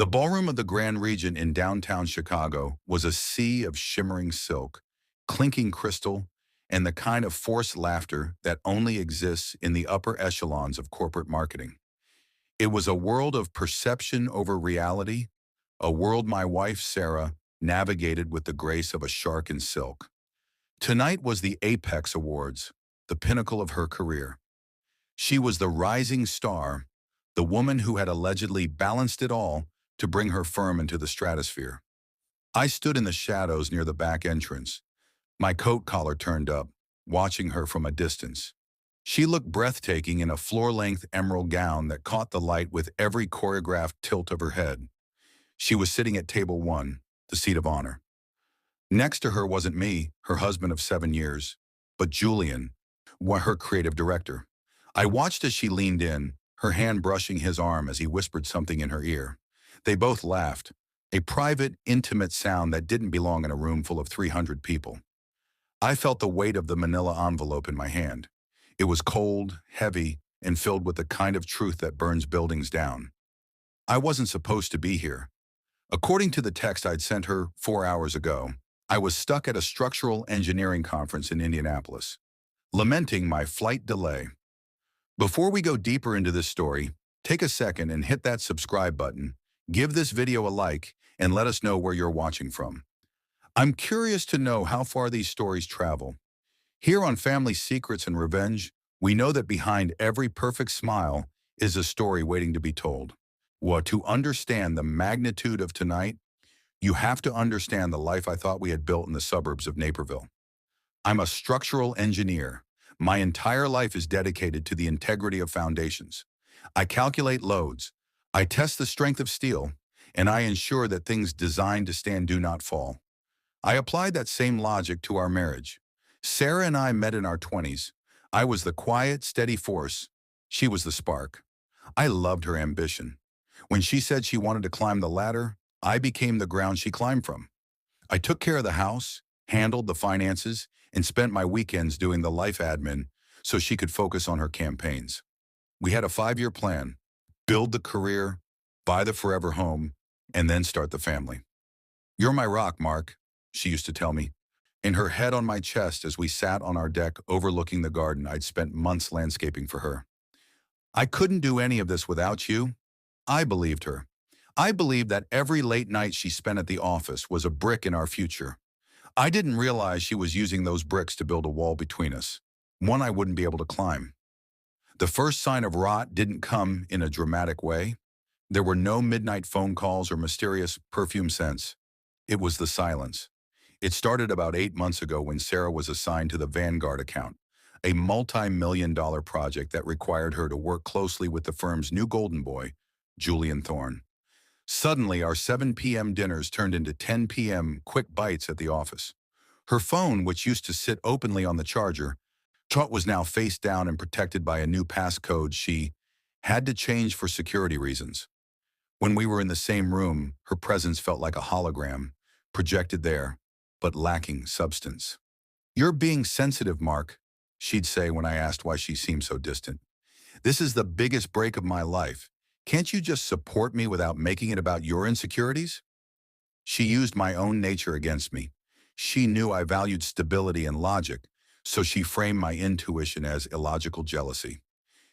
The ballroom of the Grand Regent in downtown Chicago was a sea of shimmering silk, clinking crystal, and the kind of forced laughter that only exists in the upper echelons of corporate marketing. It was a world of perception over reality, a world my wife, Sarah, navigated with the grace of a shark in silk. Tonight was the Apex Awards, the pinnacle of her career. She was the rising star, the woman who had allegedly balanced it all to bring her firm into the stratosphere. I stood in the shadows near the back entrance, my coat collar turned up, watching her from a distance. She looked breathtaking in a floor-length emerald gown that caught the light with every choreographed tilt of her head. She was sitting at table 1, the seat of honor. Next to her wasn't me, her husband of 7 years, but Julian, her creative director. I watched as she leaned in, her hand brushing his arm as he whispered something in her ear. They both laughed, a private, intimate sound that didn't belong in a room full of 300 people. I felt the weight of the manila envelope in my hand. It was cold, heavy, and filled with the kind of truth that burns buildings down. I wasn't supposed to be here. According to the text I'd sent her 4 hours ago, I was stuck at a structural engineering conference in Indianapolis, lamenting my flight delay. Before we go deeper into this story, take a second and hit that subscribe button, give this video a like, and let us know where you're watching from. I'm curious to know how far these stories travel. Here on Family Secrets and Revenge, we know that behind every perfect smile is a story waiting to be told. Well, to understand the magnitude of tonight, you have to understand the life I thought we had built in the suburbs of Naperville. I'm a structural engineer. My entire life is dedicated to the integrity of foundations. I calculate loads, I test the strength of steel, and I ensure that things designed to stand do not fall. I applied that same logic to our marriage. Sarah and I met in our 20s. I was the quiet, steady force. She was the spark. I loved her ambition. When she said she wanted to climb the ladder, I became the ground she climbed from. I took care of the house, handled the finances, and spent my weekends doing the life admin so she could focus on her campaigns. We had a 5-year plan: build the career, buy the forever home, and then start the family. "You're my rock, Mark," she used to tell me, in her head on my chest as we sat on our deck overlooking the garden I'd spent months landscaping for her. "I couldn't do any of this without you." I believed her. I believed that every late night she spent at the office was a brick in our future. I didn't realize she was using those bricks to build a wall between us, one I wouldn't be able to climb. The first sign of rot didn't come in a dramatic way. There were no midnight phone calls or mysterious perfume scents. It was the silence. It started about 8 months ago when Sarah was assigned to the Vanguard account, a multi-million-dollar project that required her to work closely with the firm's new golden boy, Julian Thorne. Suddenly, our 7 p.m. dinners turned into 10 p.m. quick bites at the office. Her phone, which used to sit openly on the charger, was now face down and protected by a new passcode she had to change for security reasons. When we were in the same room, her presence felt like a hologram, projected there, but lacking substance. "You're being sensitive, Mark," she'd say when I asked why she seemed so distant. "This is the biggest break of my life. Can't you just support me without making it about your insecurities?" She used my own nature against me. She knew I valued stability and logic, so she framed my intuition as illogical jealousy.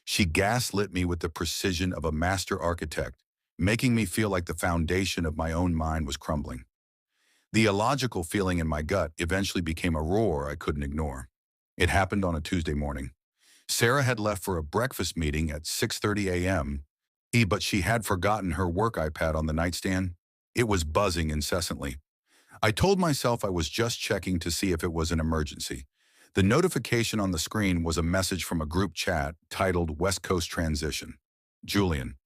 She gaslit me with the precision of a master architect, making me feel like the foundation of my own mind was crumbling. The illogical feeling in my gut eventually became a roar I couldn't ignore. It happened on a Tuesday morning. Sarah had left for a breakfast meeting at 6:30 a.m., but she had forgotten her work iPad on the nightstand. It was buzzing incessantly. I told myself I was just checking to see if it was an emergency. The notification on the screen was a message from a group chat titled West Coast Transition. "Julian,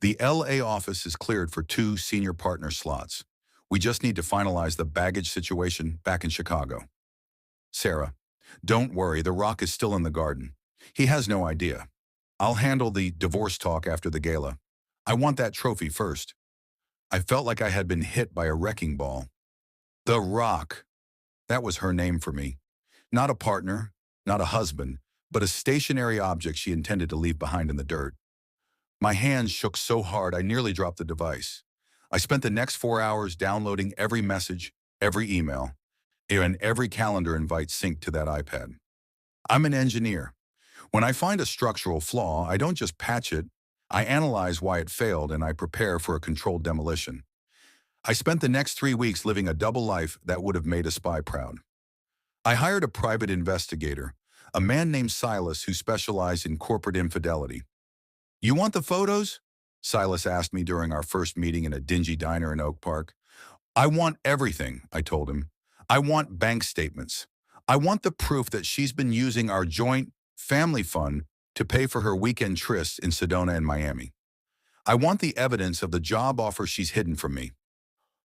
the LA office is cleared for 2 senior partner slots. We just need to finalize the baggage situation back in Chicago. Sarah, don't worry, the Rock is still in the garden. He has no idea. I'll handle the divorce talk after the gala. I want that trophy first." I felt like I had been hit by a wrecking ball. The Rock. That was her name for me. Not a partner, not a husband, but a stationary object she intended to leave behind in the dirt. My hands shook so hard I nearly dropped the device. I spent the next 4 hours downloading every message, every email, and every calendar invite synced to that iPad. I'm an engineer. When I find a structural flaw, I don't just patch it. I analyze why it failed and I prepare for a controlled demolition. I spent the next 3 weeks living a double life that would have made a spy proud. I hired a private investigator, a man named Silas who specialized in corporate infidelity. "You want the photos?" Silas asked me during our first meeting in a dingy diner in Oak Park. "I want everything," I told him. "I want bank statements. I want the proof that she's been using our joint family fund to pay for her weekend trysts in Sedona and Miami. I want the evidence of the job offer she's hidden from me."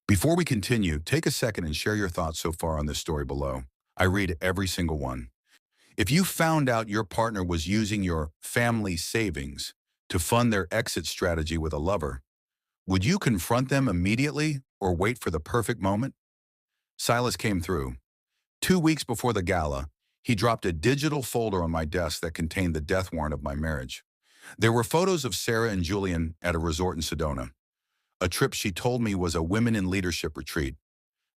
Before we continue, take a second and share your thoughts so far on this story below. I read every single one. If you found out your partner was using your family savings to fund their exit strategy with a lover, would you confront them immediately or wait for the perfect moment? Silas came through. 2 weeks before the gala, he dropped a digital folder on my desk that contained the death warrant of my marriage. There were photos of Sarah and Julian at a resort in Sedona, a trip she told me was a women in leadership retreat.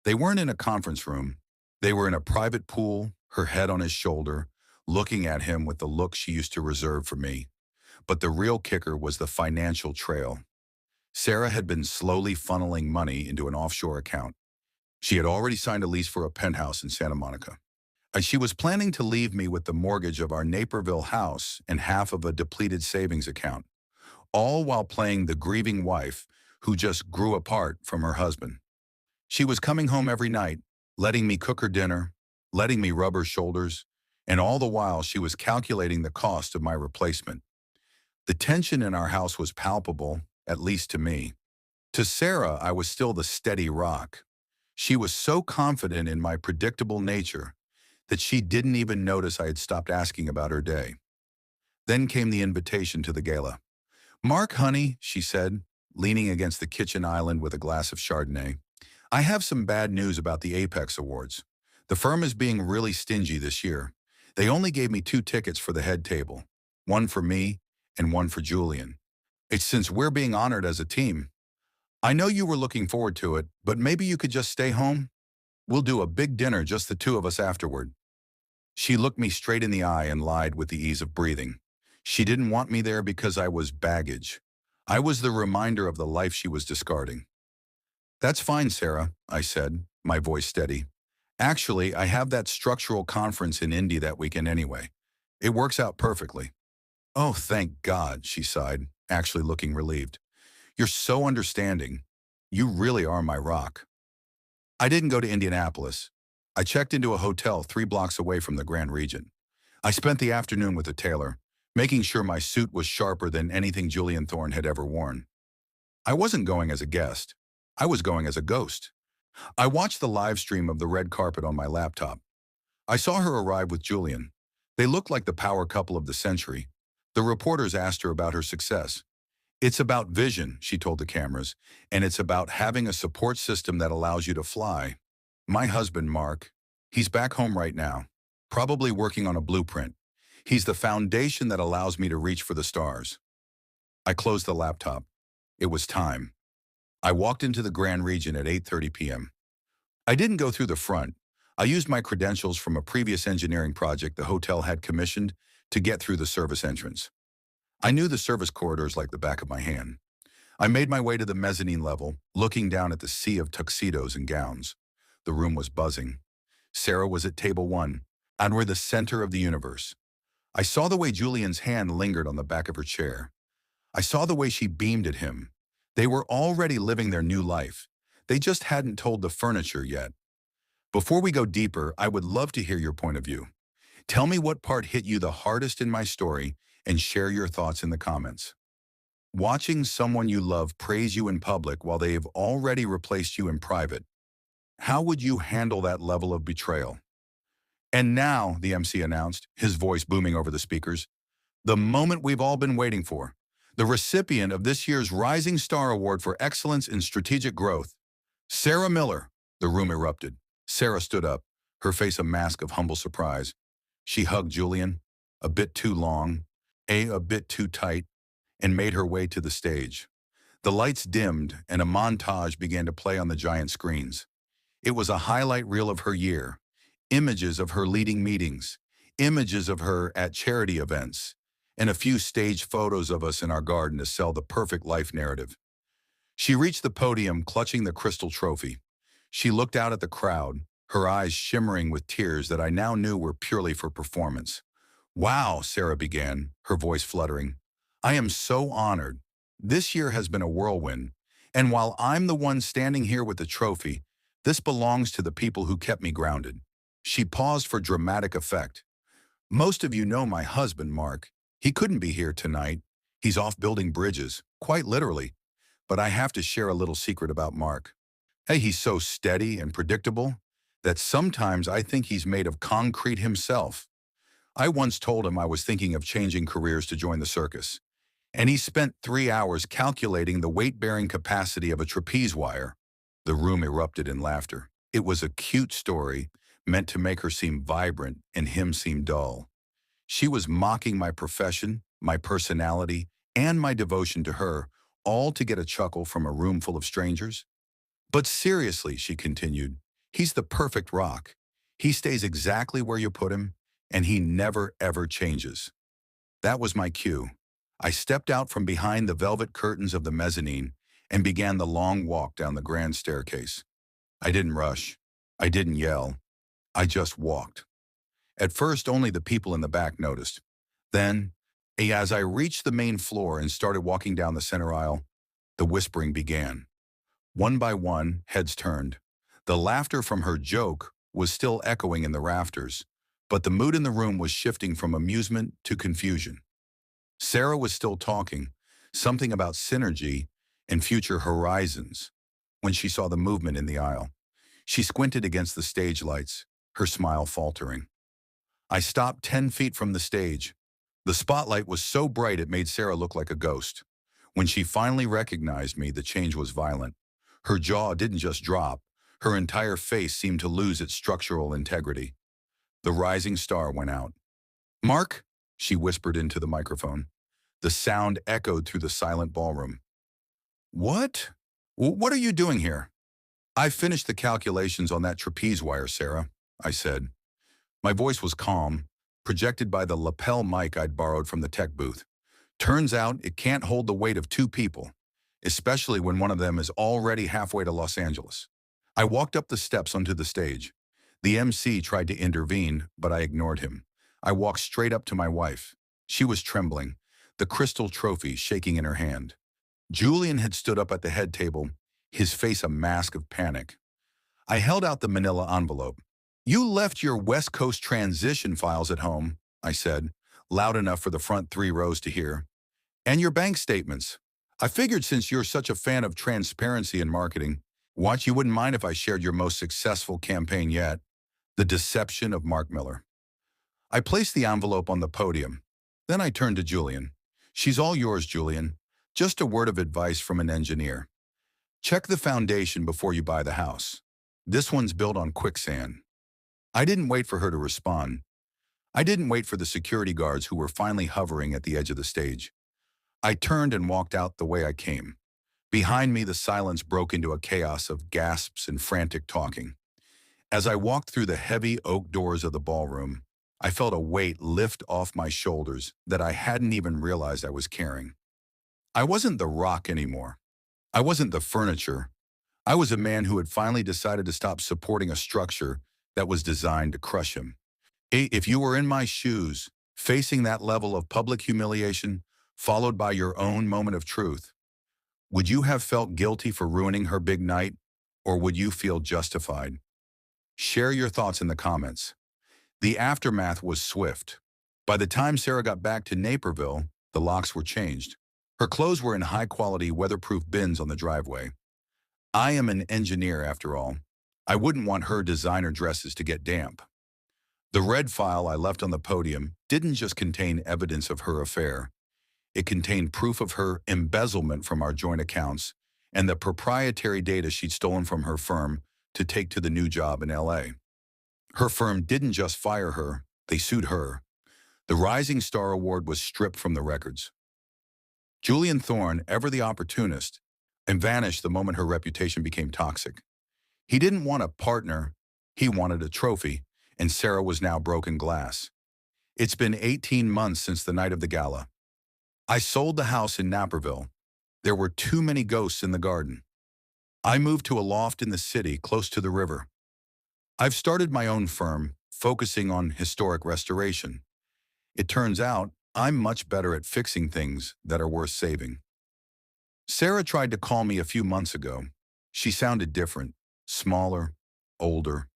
They weren't in a conference room. They were in a private pool, her head on his shoulder, looking at him with the look she used to reserve for me. But the real kicker was the financial trail. Sarah had been slowly funneling money into an offshore account. She had already signed a lease for a penthouse in Santa Monica. And she was planning to leave me with the mortgage of our Naperville house and half of a depleted savings account, all while playing the grieving wife who just grew apart from her husband. She was coming home every night, letting me cook her dinner, letting me rub her shoulders, and all the while she was calculating the cost of my replacement. The tension in our house was palpable, at least to me. To Sarah, I was still the steady rock. She was so confident in my predictable nature that she didn't even notice I had stopped asking about her day. Then came the invitation to the gala. "Mark, honey," she said, leaning against the kitchen island with a glass of Chardonnay, "I have some bad news about the Apex Awards. The firm is being really stingy this year. They only gave me 2 tickets for the head table, one for me and one for Julian. It's since we're being honored as a team. I know you were looking forward to it, but maybe you could just stay home? We'll do a big dinner, just the two of us afterward." She looked me straight in the eye and lied with the ease of breathing. She didn't want me there because I was baggage. I was the reminder of the life she was discarding. "That's fine, Sarah," I said, my voice steady. "Actually, I have that structural conference in Indy that weekend anyway. It works out perfectly." "Oh, thank God," she sighed, actually looking relieved. "You're so understanding. You really are my rock." I didn't go to Indianapolis. I checked into a hotel 3 blocks away from the Grand Regent. I spent the afternoon with a tailor, making sure my suit was sharper than anything Julian Thorne had ever worn. I wasn't going as a guest. I was going as a ghost. I watched the live stream of the red carpet on my laptop. I saw her arrive with Julian. They looked like the power couple of the century. The reporters asked her about her success. "It's about vision," she told the cameras, "and it's about having a support system that allows you to fly. My husband, Mark, he's back home right now, probably working on a blueprint. He's the foundation that allows me to reach for the stars." I closed the laptop. It was time. I walked into the Grand Regent at 8:30 p.m. I didn't go through the front. I used my credentials from a previous engineering project the hotel had commissioned to get through the service entrance. I knew the service corridors like the back of my hand. I made my way to the mezzanine level, looking down at the sea of tuxedos and gowns. The room was buzzing. Sarah was at table 1, and we're the center of the universe. I saw the way Julian's hand lingered on the back of her chair. I saw the way she beamed at him. They were already living their new life. They just hadn't told the furniture yet. Before we go deeper, I would love to hear your point of view. Tell me what part hit you the hardest in my story and share your thoughts in the comments. Watching someone you love praise you in public while they have already replaced you in private. How would you handle that level of betrayal? And now, the MC announced, his voice booming over the speakers, the moment we've all been waiting for. The recipient of this year's Rising Star Award for Excellence in Strategic Growth. Sarah Miller. The room erupted. Sarah stood up, her face a mask of humble surprise. She hugged Julian, a bit too long, a bit too tight, and made her way to the stage. The lights dimmed and a montage began to play on the giant screens. It was a highlight reel of her year. Images of her leading meetings, images of her at charity events, and a few staged photos of us in our garden to sell the perfect life narrative. She reached the podium clutching the crystal trophy. She looked out at the crowd, her eyes shimmering with tears that I now knew were purely for performance. Wow, Sarah began, her voice fluttering. I am so honored. This year has been a whirlwind, and while I'm the one standing here with the trophy, this belongs to the people who kept me grounded. She paused for dramatic effect. Most of you know my husband, Mark. He couldn't be here tonight. He's off building bridges, quite literally. But I have to share a little secret about Mark. Hey, he's so steady and predictable that sometimes I think he's made of concrete himself. I once told him I was thinking of changing careers to join the circus, and he spent 3 hours calculating the weight-bearing capacity of a trapeze wire. The room erupted in laughter. It was a cute story, meant to make her seem vibrant and him seem dull. She was mocking my profession, my personality, and my devotion to her, all to get a chuckle from a room full of strangers. But seriously, she continued, he's the perfect rock. He stays exactly where you put him, and he never ever changes. That was my cue. I stepped out from behind the velvet curtains of the mezzanine and began the long walk down the grand staircase. I didn't rush. I didn't yell. I just walked. At first, only the people in the back noticed. Then, as I reached the main floor and started walking down the center aisle, the whispering began. One by one, heads turned. The laughter from her joke was still echoing in the rafters, but the mood in the room was shifting from amusement to confusion. Sarah was still talking, something about synergy and future horizons, when she saw the movement in the aisle. She squinted against the stage lights, her smile faltering. I stopped 10 feet from the stage. The spotlight was so bright it made Sarah look like a ghost. When she finally recognized me, the change was violent. Her jaw didn't just drop. Her entire face seemed to lose its structural integrity. The rising star went out. Mark, she whispered into the microphone. The sound echoed through the silent ballroom. What? What are you doing here? I finished the calculations on that trapeze wire, Sarah, I said. My voice was calm, projected by the lapel mic I'd borrowed from the tech booth. Turns out it can't hold the weight of two people, especially when one of them is already halfway to Los Angeles. I walked up the steps onto the stage. The MC tried to intervene, but I ignored him. I walked straight up to my wife. She was trembling, the crystal trophy shaking in her hand. Julian had stood up at the head table, his face a mask of panic. I held out the manila envelope. You left your West Coast transition files at home, I said, loud enough for the front 3 rows to hear. And your bank statements. I figured since you're such a fan of transparency in marketing, you wouldn't mind if I shared your most successful campaign yet, the deception of Mark Miller. I placed the envelope on the podium. Then I turned to Julian. She's all yours, Julian. Just a word of advice from an engineer. Check the foundation before you buy the house. This one's built on quicksand. I didn't wait for her to respond. I didn't wait for the security guards who were finally hovering at the edge of the stage. I turned and walked out the way I came. Behind me, the silence broke into a chaos of gasps and frantic talking. As I walked through the heavy oak doors of the ballroom, I felt a weight lift off my shoulders that I hadn't even realized I was carrying. I wasn't the rock anymore. I wasn't the furniture. I was a man who had finally decided to stop supporting a structure that was designed to crush him. If you were in my shoes, facing that level of public humiliation, followed by your own moment of truth, would you have felt guilty for ruining her big night, or would you feel justified? Share your thoughts in the comments. The aftermath was swift. By the time Sarah got back to Naperville, the locks were changed. Her clothes were in high-quality, weatherproof bins on the driveway. I am an engineer, after all. I wouldn't want her designer dresses to get damp. The red file I left on the podium didn't just contain evidence of her affair. It contained proof of her embezzlement from our joint accounts and the proprietary data she'd stolen from her firm to take to the new job in LA. Her firm didn't just fire her, they sued her. The Rising Star Award was stripped from the records. Julian Thorne, ever the opportunist, and vanished the moment her reputation became toxic. He didn't want a partner, he wanted a trophy, and Sarah was now broken glass. It's been 18 months since the night of the gala. I sold the house in Naperville. There were too many ghosts in the garden. I moved to a loft in the city close to the river. I've started my own firm, focusing on historic restoration. It turns out I'm much better at fixing things that are worth saving. Sarah tried to call me a few months ago. She sounded different, smaller, older.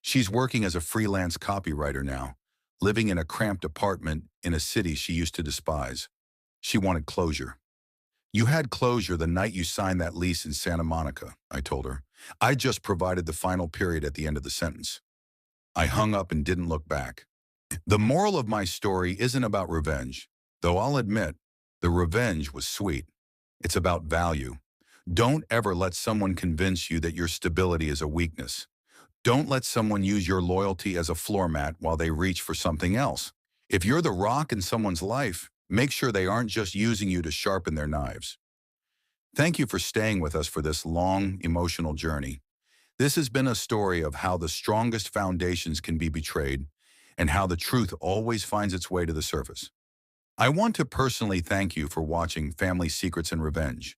She's working as a freelance copywriter now, living in a cramped apartment in a city she used to despise. She wanted closure. You had closure the night you signed that lease in Santa Monica, I told her. I just provided the final period at the end of the sentence. I hung up and didn't look back. The moral of my story isn't about revenge, though I'll admit, the revenge was sweet. It's about value. Don't ever let someone convince you that your stability is a weakness. Don't let someone use your loyalty as a floor mat while they reach for something else. If you're the rock in someone's life, make sure they aren't just using you to sharpen their knives. Thank you for staying with us for this long, emotional journey. This has been a story of how the strongest foundations can be betrayed and how the truth always finds its way to the surface. I want to personally thank you for watching Family Secrets and Revenge.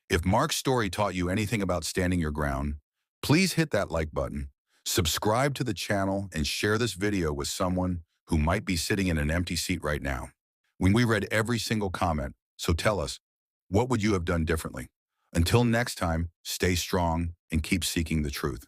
If Mark's story taught you anything about standing your ground, please hit that like button, subscribe to the channel, and share this video with someone who might be sitting in an empty seat right now. We read every single comment, so tell us, what would you have done differently? Until next time, stay strong and keep seeking the truth.